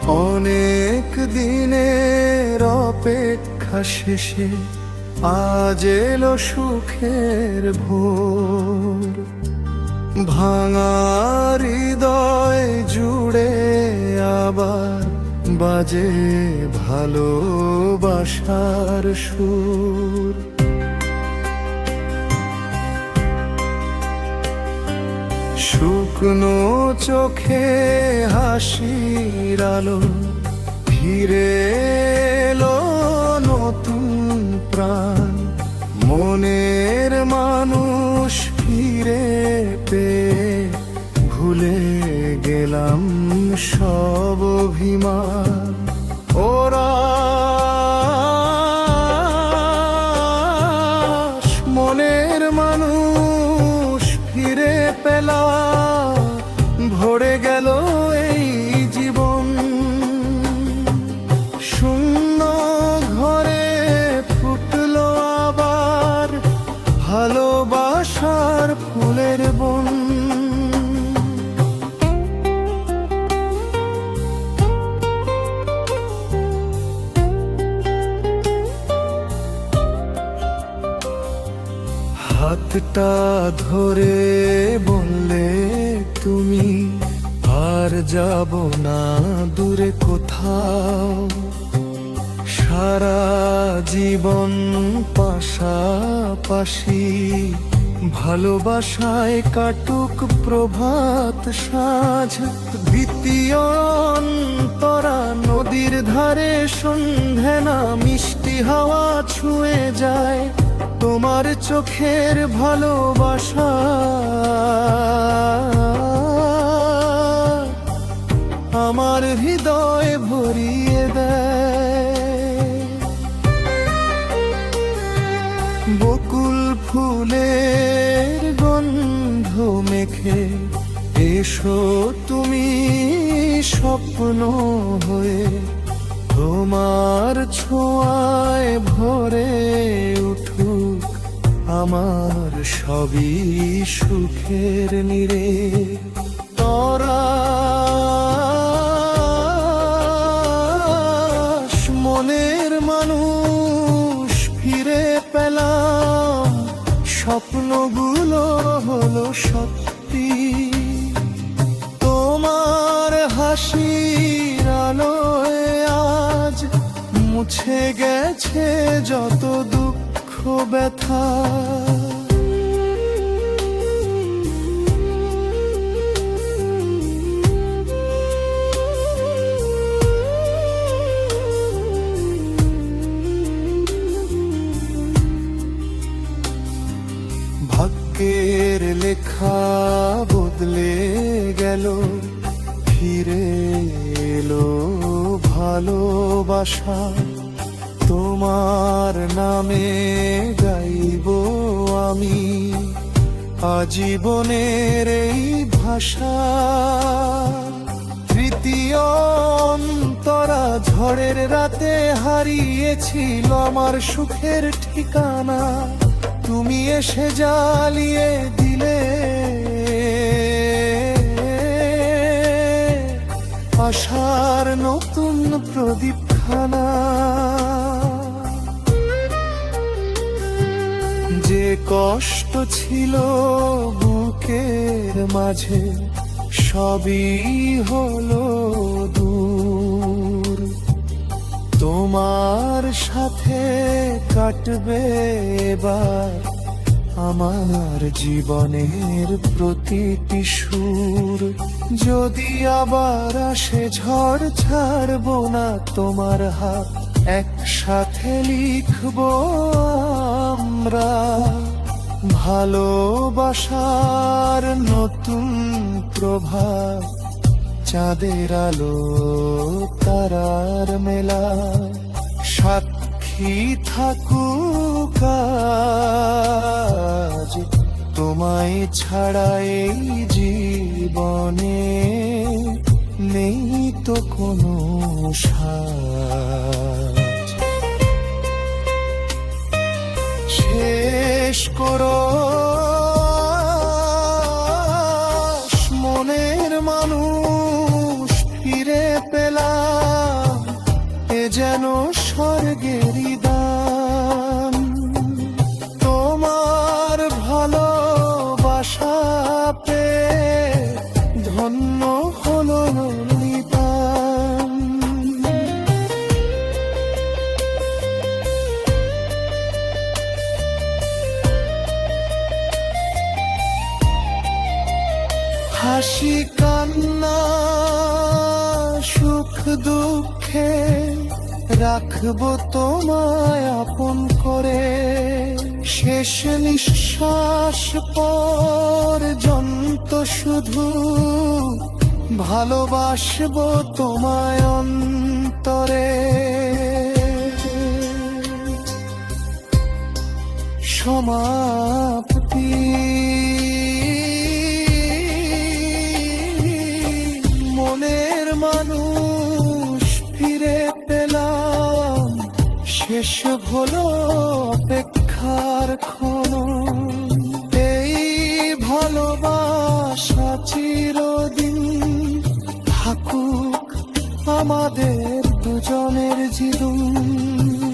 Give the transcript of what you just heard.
অনেক দিনের অপেক্ষা শেষে আজ এলো সুখের ভোর। ভাঙা হৃদয় জুড়ে আবার বাজে ভালোবাসার সুর। শুকনো চোখে হাসির আলো, ফিরে এলো নতুন প্রাণ। মনের মানুষ ফিরে পেয়ে ভুলে গেলাম সব অভিমান। ওরা মনের মানুষ ফিরে পেলাম, ভরে গেল এই জীবন। শূন্য ঘরে ফুটলো আবার ভালোবাসার ফুলের বন। হাতটা ধরে বললে তুমি, আর যাব না দূরে কোথাও। সারা জীবন পাশাপাশি ভালোবাসায় কাটুক প্রভাত সাঁঝ। দ্বিতীয় অন্তরা নদীর ধারে সন্ধে না মিষ্টি হাওয়া ছুঁয়ে যায় তোমার চোখের ভালোবাসা। আমার হৃদয় ভরিয়ে দেয়। বকুল ফুলের গন্ধ মেখে এসো তুমি স্বপ্ন হয়ে। তোমার ছোঁয়ায় ভরে উঠুক আমার সবই সুখের নীড়ে। তরাস মনের মানুষ ফিরে পেলাম, স্বপ্নগুলো হলো সত্যি। তোমার হাসির আলোয় আজ মুছে গেছে যত দুঃখ ব্যথা। ভাগ্যের লেখা বদলে গেল, ফিরে এলো ভালোবাসা। তোমার নামে গাইব আমি আজীবনের এই ভাষা। তৃতীয় অন্তরা ঝড়ের রাতে হারিয়েছিল আমার সুখের ঠিকানা। তুমি এসে জ্বালিয়ে দিলে আশার নতুন প্রদীপখানা। যে কষ্ট ছিল বুকের মাঝে সবই হলো দূর। তোমার সাথে কাটবে এবার আমার জীবনের প্রতিটি সুর। যদি আবার আসে ঝড় ছাড়বো না তোমার হাত, একসাথে লিখবো আমরা ভালোবাসার নতুন প্রভাত। চাঁদের আলো তারার মেলা সাক্ষী থাকুক আজ। তোমায় ছাড়া এই জীবনে নেই তো কোনো সাজ। শেষ করো মনের মানুষ ফিরে পেলাম। স্বর্গেরই দান। তোমার ভালোবাসা পেয়ে ধন্য হলো নিতাম। হাসি কান্না সুখ দুঃখে রাখবো তোমায় আপন করে, শেষ নিঃশ্বাস পর্যন্ত শুধু ভালোবাসবো তোমায় অন্তরে। সমাপ্তি মনের মানুষ ফিরে পেলাম, শেষ হলো অপেক্ষার ক্ষণ। এই ভালোবাসা চিরদিন থাকুক আমাদের দুজনের জীবন।